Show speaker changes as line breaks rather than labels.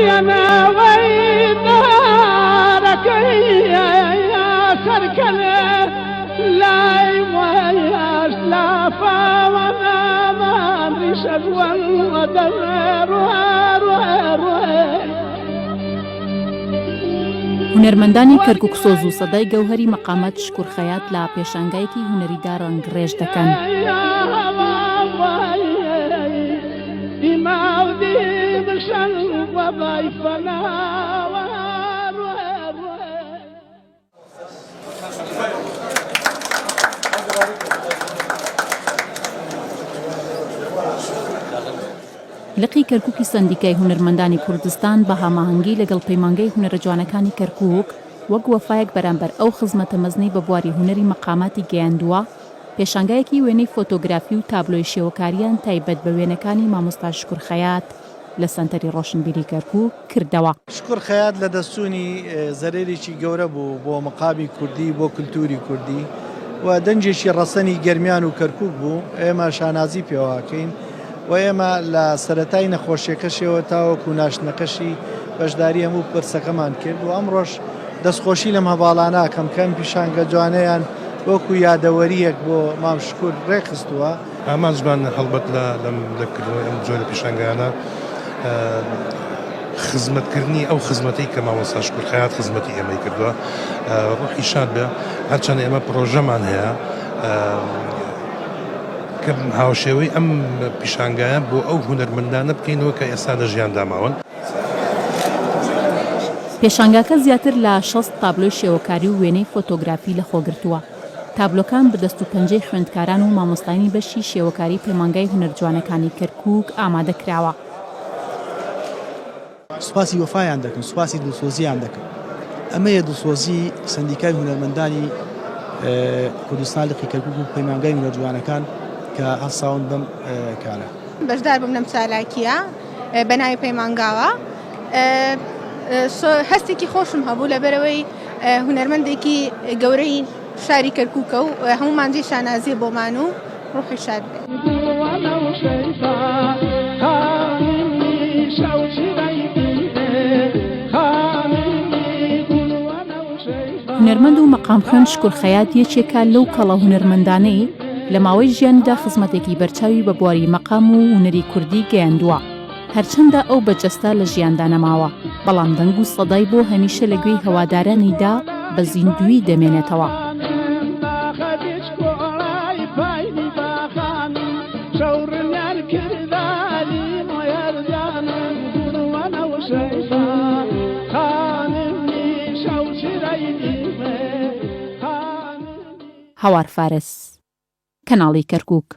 يانا ويدارك يا سركنا لا يمياش لا فاونا ما رشد والودر
هونەرمەندانی کەرکووک سۆز و سەدای گەوهەری مەقامەت شکور خەیات لە پێشانگایەکی هونەریدا ڕەنگڕێژ دەکەن. لقی کەرکووکی سەندیکای هونەرمەندانی کوردستان بە هەماهەنگی لەگەڵ پەیمانگەی هونەرە جوانەکانی کەرکووک وەک وەفایەک بەرامبەر ئەو خزمەتە مەزنەی بە بواری هونەری مەقاماتی گەیاندووە، پێشانگایەکی وێنەی فۆتۆگرافی و تابلۆی شێوەکاریان تایبەت بە وێنەکانی مامۆستا شکور خەیات لە سەنتەری ڕۆشنبیری کەرکووک کردەوە.
شکور خەیات لە دەستوونی زەرێرێکی گەورە بوو بۆ مەقامی کوردی، بۆ کولتوری کوردی و دەنجێکی ڕەسەنی گەرمیان و کەرکووک بوو. ئێمە شانازی پێواکەین و ئێمە لە سەرەتای نەخۆشیەکەشەوە تاوەکو ناشنەکەشی بەشداری هەموو پرسەکەمان کرد و ئەمڕۆژ دەستخۆشی لەم هەواڵاناکەم کەم پیشانگە جوانەیان وەکو یادەوەریەک بۆ مام شکور ڕێخستووە.
ئامانجمان هەڵبەت لەکردنەوەی ئەم جۆرە پیشانگەیانە خزمەتکردنی ئەو خزمەتەی کە مامۆستا شکور خەیات خزمەتی ئێمەی کردووە ڕوحی شاد بێ. هەرچەند ئێمە پرۆژەمان هەیە کە هاوشێوەی ئەم پیشانگایە بۆ ئەو هونەرمەندانە بکەینەوە کە ئێستا لە ژیاندا ماون.
پێشانگاکە زیاتر لە 60 تابلۆی شێوەکاری و وێنەی فۆتۆگرافی لەخۆگرتووە. تابلۆکان بە دەست و پەنجەی خوێندکاران و مامۆستانی بەشی شێوەکاری پەیمانگای هونەرجوانەکانی کەرکووک ئامادە کراوە.
سوپاسی وەفایان دەکەن، سوپاسی دڵسۆزیان دەکەن. ئەمەیە دڵسۆزی سەندیکای هونەرمەندانی کوردستان لەقی کەرکووک و پەیمانگای هونەرجوانەکان کە هەساون بەم کارە.
بەشدار بووم لەم چالاکیە بە ناوی پەیمانگاوە. هەستێکی خۆشم هەبوو لەبەرەوەی هونەرمەندێکی گەورەی شاری کەرکووکە و هەمومان جێ شانازیە بۆمان و ڕوحی شاد بێ.
هونەرمەند و مەقام خوێن شکور خەیات یەکێکە لەو کەڵە هونەرمەندانەی لە ماوەی ژیاندا خزمەتێکی بەرچاوی بە بواری مەقام و هونەری کوردی گەیاندووە. هەرچەندە ئەو بەجەستە لە ژیاندا نەماوە، بەڵام دەنگ و سەدای بۆ هەمیشە لەگوێی هەوادارانیدا بە زیندوی دەمێنێتەوە. هەوار فارس، کەناڵی کەرکووک.